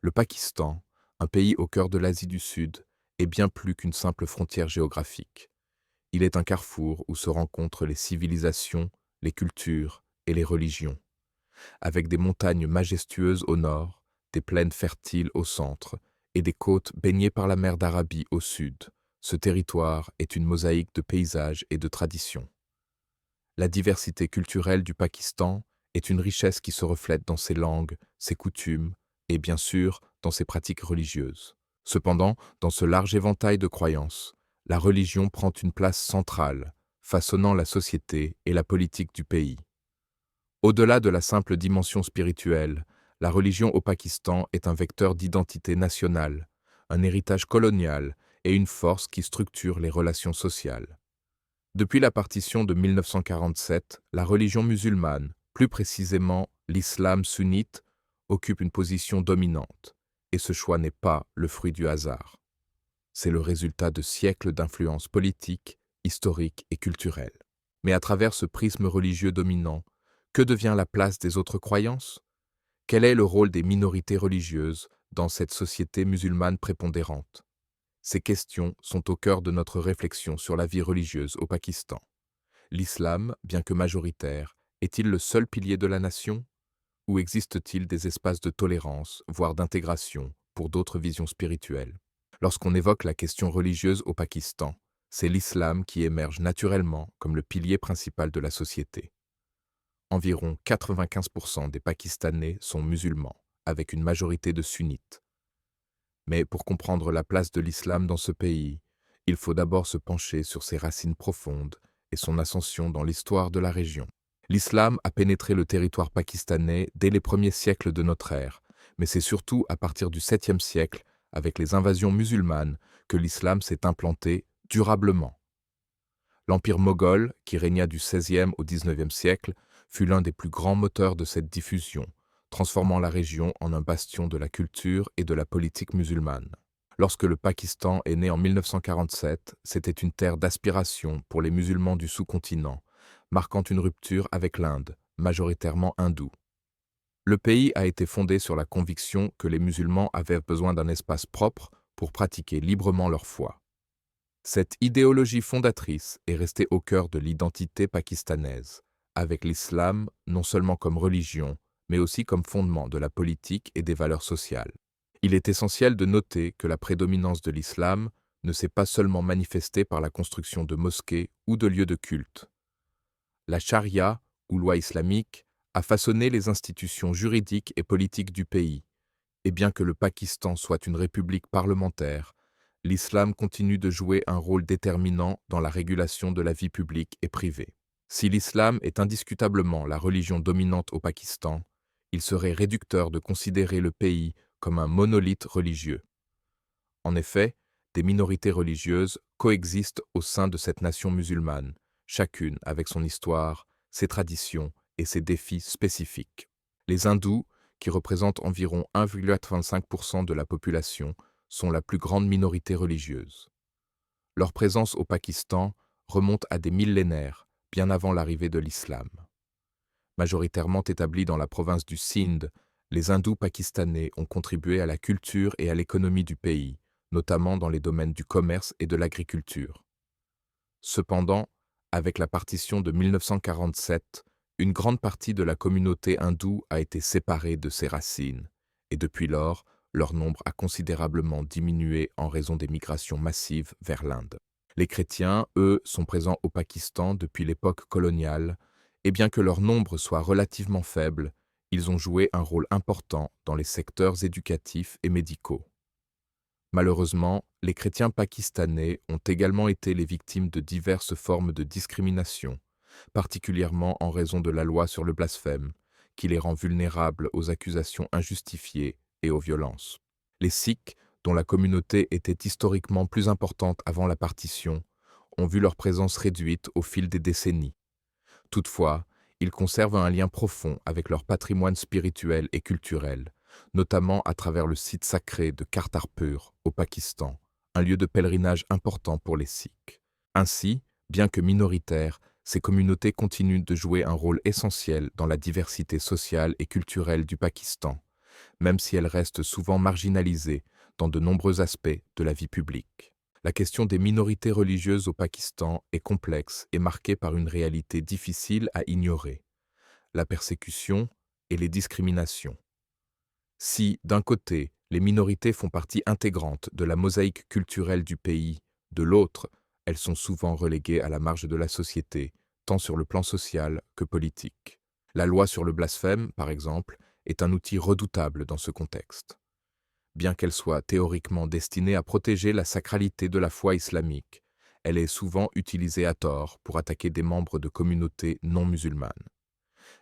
Le Pakistan, un pays au cœur de l'Asie du Sud, est bien plus qu'une simple frontière géographique. Il est un carrefour où se rencontrent les civilisations, les cultures et les religions. Avec des montagnes majestueuses au nord, des plaines fertiles au centre et des côtes baignées par la mer d'Arabie au sud, ce territoire est une mosaïque de paysages et de traditions. La diversité culturelle du Pakistan est une richesse qui se reflète dans ses langues, ses coutumes et bien sûr dans ses pratiques religieuses. Cependant, dans ce large éventail de croyances, la religion prend une place centrale, façonnant la société et la politique du pays. Au-delà de la simple dimension spirituelle, la religion au Pakistan est un vecteur d'identité nationale, un héritage colonial et une force qui structure les relations sociales. Depuis la partition de 1947, la religion musulmane, plus précisément l'islam sunnite, occupe une position dominante, et ce choix n'est pas le fruit du hasard. C'est le résultat de siècles d'influences politiques, historiques et culturelles. Mais à travers ce prisme religieux dominant, que devient la place des autres croyances? Quel est le rôle des minorités religieuses dans cette société musulmane prépondérante? Ces questions sont au cœur de notre réflexion sur la vie religieuse au Pakistan. L'islam, bien que majoritaire, est-il le seul pilier de la nation? Ou existe-t-il des espaces de tolérance, voire d'intégration, pour d'autres visions spirituelles? Lorsqu'on évoque la question religieuse au Pakistan, c'est l'islam qui émerge naturellement comme le pilier principal de la société. Environ 95% des Pakistanais sont musulmans, avec une majorité de sunnites. Mais pour comprendre la place de l'islam dans ce pays, il faut d'abord se pencher sur ses racines profondes et son ascension dans l'histoire de la région. L'islam a pénétré le territoire pakistanais dès les premiers siècles de notre ère, mais c'est surtout à partir du 7e siècle, avec les invasions musulmanes, que l'islam s'est implanté durablement. L'empire moghol, qui régna du 16e au 19e siècle, fut l'un des plus grands moteurs de cette diffusion, transformant la région en un bastion de la culture et de la politique musulmane. Lorsque le Pakistan est né en 1947, c'était une terre d'aspiration pour les musulmans du sous-continent, marquant une rupture avec l'Inde, majoritairement hindoue. Le pays a été fondé sur la conviction que les musulmans avaient besoin d'un espace propre pour pratiquer librement leur foi. Cette idéologie fondatrice est restée au cœur de l'identité pakistanaise, avec l'islam non seulement comme religion, mais aussi comme fondement de la politique et des valeurs sociales. Il est essentiel de noter que la prédominance de l'islam ne s'est pas seulement manifestée par la construction de mosquées ou de lieux de culte. La charia, ou loi islamique, a façonné les institutions juridiques et politiques du pays, et bien que le Pakistan soit une république parlementaire, l'islam continue de jouer un rôle déterminant dans la régulation de la vie publique et privée. Si l'islam est indiscutablement la religion dominante au Pakistan, il serait réducteur de considérer le pays comme un monolithe religieux. En effet, des minorités religieuses coexistent au sein de cette nation musulmane, chacune avec son histoire, ses traditions et ses défis spécifiques. Les hindous, qui représentent environ 1,25% de la population, sont la plus grande minorité religieuse. Leur présence au Pakistan remonte à des millénaires, bien avant l'arrivée de l'islam. Majoritairement établis dans la province du Sindh, les hindous pakistanais ont contribué à la culture et à l'économie du pays, notamment dans les domaines du commerce et de l'agriculture. Cependant, avec la partition de 1947, une grande partie de la communauté hindoue a été séparée de ses racines, et depuis lors, leur nombre a considérablement diminué en raison des migrations massives vers l'Inde. Les chrétiens, eux, sont présents au Pakistan depuis l'époque coloniale, et bien que leur nombre soit relativement faible, ils ont joué un rôle important dans les secteurs éducatifs et médicaux. Malheureusement, les chrétiens pakistanais ont également été les victimes de diverses formes de discrimination, particulièrement en raison de la loi sur le blasphème, qui les rend vulnérables aux accusations injustifiées et aux violences. Les Sikhs, dont la communauté était historiquement plus importante avant la partition, ont vu leur présence réduite au fil des décennies. Toutefois, ils conservent un lien profond avec leur patrimoine spirituel et culturel, notamment à travers le site sacré de Kartarpur, au Pakistan, un lieu de pèlerinage important pour les Sikhs. Ainsi, bien que minoritaires, ces communautés continuent de jouer un rôle essentiel dans la diversité sociale et culturelle du Pakistan, même si elles restent souvent marginalisées dans de nombreux aspects de la vie publique. La question des minorités religieuses au Pakistan est complexe et marquée par une réalité difficile à ignorer, la persécution et les discriminations. Si, d'un côté, les minorités font partie intégrante de la mosaïque culturelle du pays, de l'autre, elles sont souvent reléguées à la marge de la société, tant sur le plan social que politique. La loi sur le blasphème, par exemple, est un outil redoutable dans ce contexte. Bien qu'elle soit théoriquement destinée à protéger la sacralité de la foi islamique, elle est souvent utilisée à tort pour attaquer des membres de communautés non musulmanes.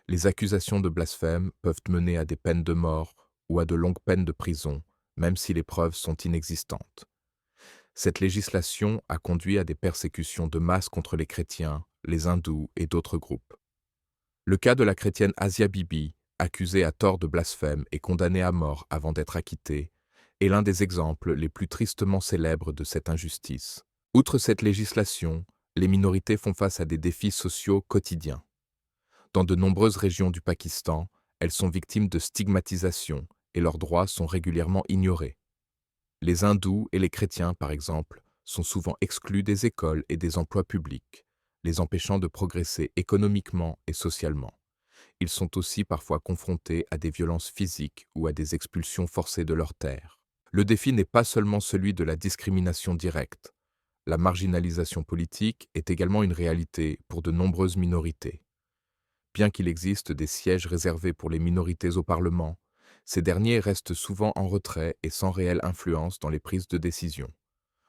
Les accusations de blasphème peuvent mener à des peines de mort ou à de longues peines de prison, même si les preuves sont inexistantes. Cette législation a conduit à des persécutions de masse contre les chrétiens, les hindous et d'autres groupes. Le cas de la chrétienne Asia Bibi, accusée à tort de blasphème et condamnée à mort avant d'être acquittée, est l'un des exemples les plus tristement célèbres de cette injustice. Outre cette législation, les minorités font face à des défis sociaux quotidiens. Dans de nombreuses régions du Pakistan, elles sont victimes de stigmatisation et leurs droits sont régulièrement ignorés. Les hindous et les chrétiens, par exemple, sont souvent exclus des écoles et des emplois publics, les empêchant de progresser économiquement et socialement. Ils sont aussi parfois confrontés à des violences physiques ou à des expulsions forcées de leurs terres. Le défi n'est pas seulement celui de la discrimination directe. La marginalisation politique est également une réalité pour de nombreuses minorités. Bien qu'il existe des sièges réservés pour les minorités au Parlement, ces derniers restent souvent en retrait et sans réelle influence dans les prises de décision.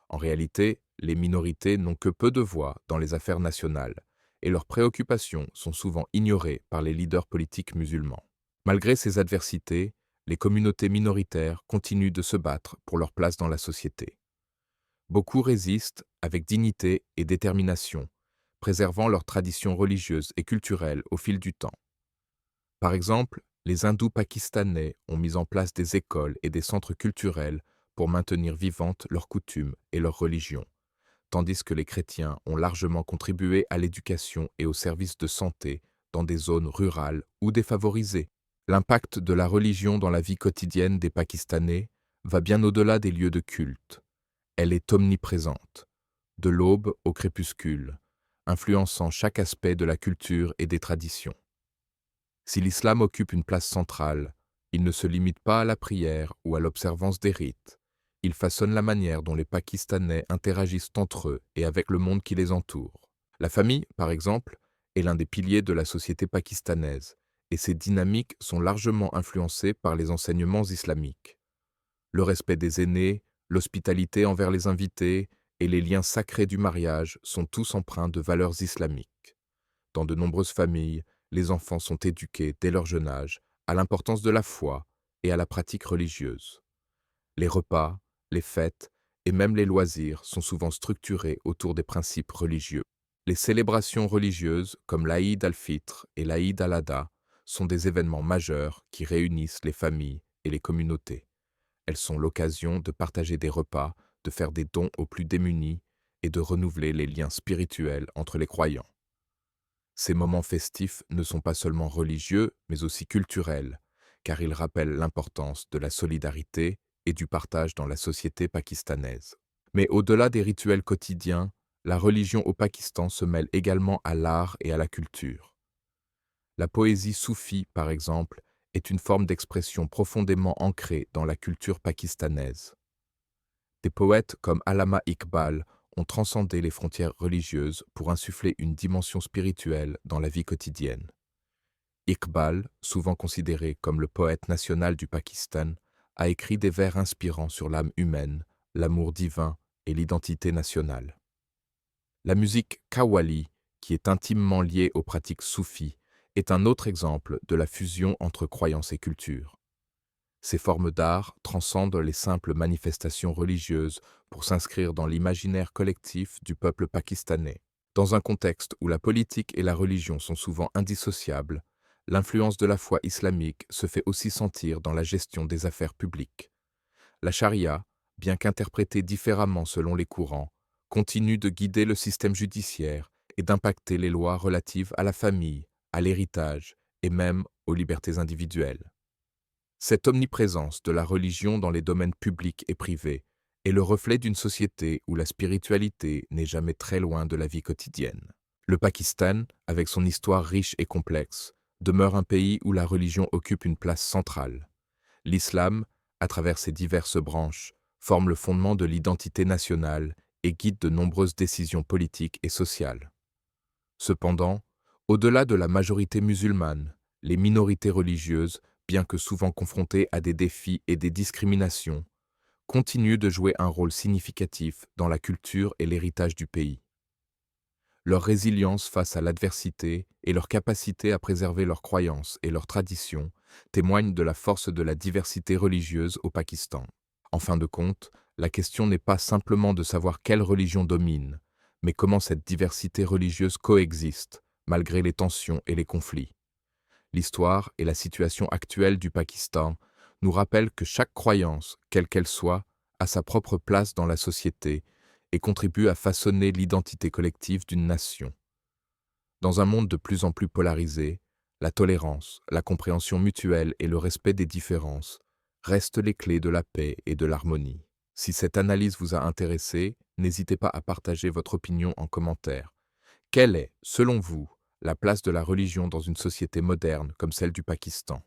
En réalité, les minorités n'ont que peu de voix dans les affaires nationales, et leurs préoccupations sont souvent ignorées par les leaders politiques musulmans. Malgré ces adversités, les communautés minoritaires continuent de se battre pour leur place dans la société. Beaucoup résistent avec dignité et détermination, préservant leurs traditions religieuses et culturelles au fil du temps. Par exemple, les hindous pakistanais ont mis en place des écoles et des centres culturels pour maintenir vivantes leurs coutumes et leur religion, tandis que les chrétiens ont largement contribué à l'éducation et aux services de santé dans des zones rurales ou défavorisées. L'impact de la religion dans la vie quotidienne des Pakistanais va bien au-delà des lieux de culte. Elle est omniprésente, de l'aube au crépuscule, influençant chaque aspect de la culture et des traditions. Si l'islam occupe une place centrale, il ne se limite pas à la prière ou à l'observance des rites. Il façonne la manière dont les Pakistanais interagissent entre eux et avec le monde qui les entoure. La famille, par exemple, est l'un des piliers de la société pakistanaise, et ces dynamiques sont largement influencées par les enseignements islamiques. Le respect des aînés, l'hospitalité envers les invités et les liens sacrés du mariage sont tous empreints de valeurs islamiques. Dans de nombreuses familles, les enfants sont éduqués dès leur jeune âge à l'importance de la foi et à la pratique religieuse. Les repas, les fêtes et même les loisirs sont souvent structurés autour des principes religieux. Les célébrations religieuses comme l'Aïd al-Fitr et l'Aïd al-Adha sont des événements majeurs qui réunissent les familles et les communautés. Elles sont l'occasion de partager des repas, de faire des dons aux plus démunis et de renouveler les liens spirituels entre les croyants. Ces moments festifs ne sont pas seulement religieux, mais aussi culturels, car ils rappellent l'importance de la solidarité et du partage dans la société pakistanaise. Mais au-delà des rituels quotidiens, la religion au Pakistan se mêle également à l'art et à la culture. La poésie soufie, par exemple, est une forme d'expression profondément ancrée dans la culture pakistanaise. Des poètes comme Allama Iqbal ont transcendé les frontières religieuses pour insuffler une dimension spirituelle dans la vie quotidienne. Iqbal, souvent considéré comme le poète national du Pakistan, a écrit des vers inspirants sur l'âme humaine, l'amour divin et l'identité nationale. La musique qawwali, qui est intimement liée aux pratiques soufis, est un autre exemple de la fusion entre croyances et culture. Ces formes d'art transcendent les simples manifestations religieuses pour s'inscrire dans l'imaginaire collectif du peuple pakistanais. Dans un contexte où la politique et la religion sont souvent indissociables, l'influence de la foi islamique se fait aussi sentir dans la gestion des affaires publiques. La charia, bien qu'interprétée différemment selon les courants, continue de guider le système judiciaire et d'impacter les lois relatives à la famille, à l'héritage et même aux libertés individuelles. Cette omniprésence de la religion dans les domaines publics et privés est le reflet d'une société où la spiritualité n'est jamais très loin de la vie quotidienne. Le Pakistan, avec son histoire riche et complexe, demeure un pays où la religion occupe une place centrale. L'islam, à travers ses diverses branches, forme le fondement de l'identité nationale et guide de nombreuses décisions politiques et sociales. Cependant, au-delà de la majorité musulmane, les minorités religieuses, bien que souvent confrontées à des défis et des discriminations, continuent de jouer un rôle significatif dans la culture et l'héritage du pays. Leur résilience face à l'adversité et leur capacité à préserver leurs croyances et leurs traditions témoignent de la force de la diversité religieuse au Pakistan. En fin de compte, la question n'est pas simplement de savoir quelle religion domine, mais comment cette diversité religieuse coexiste, malgré les tensions et les conflits. L'histoire et la situation actuelle du Pakistan nous rappellent que chaque croyance, quelle qu'elle soit, a sa propre place dans la société et contribue à façonner l'identité collective d'une nation. Dans un monde de plus en plus polarisé, la tolérance, la compréhension mutuelle et le respect des différences restent les clés de la paix et de l'harmonie. Si cette analyse vous a intéressé, n'hésitez pas à partager votre opinion en commentaire. Quelle est, selon vous, la place de la religion dans une société moderne comme celle du Pakistan?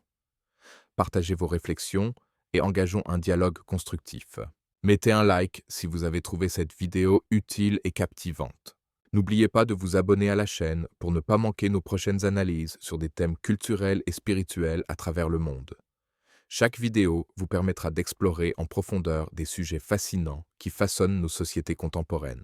Partagez vos réflexions et engageons un dialogue constructif. Mettez un like si vous avez trouvé cette vidéo utile et captivante. N'oubliez pas de vous abonner à la chaîne pour ne pas manquer nos prochaines analyses sur des thèmes culturels et spirituels à travers le monde. Chaque vidéo vous permettra d'explorer en profondeur des sujets fascinants qui façonnent nos sociétés contemporaines.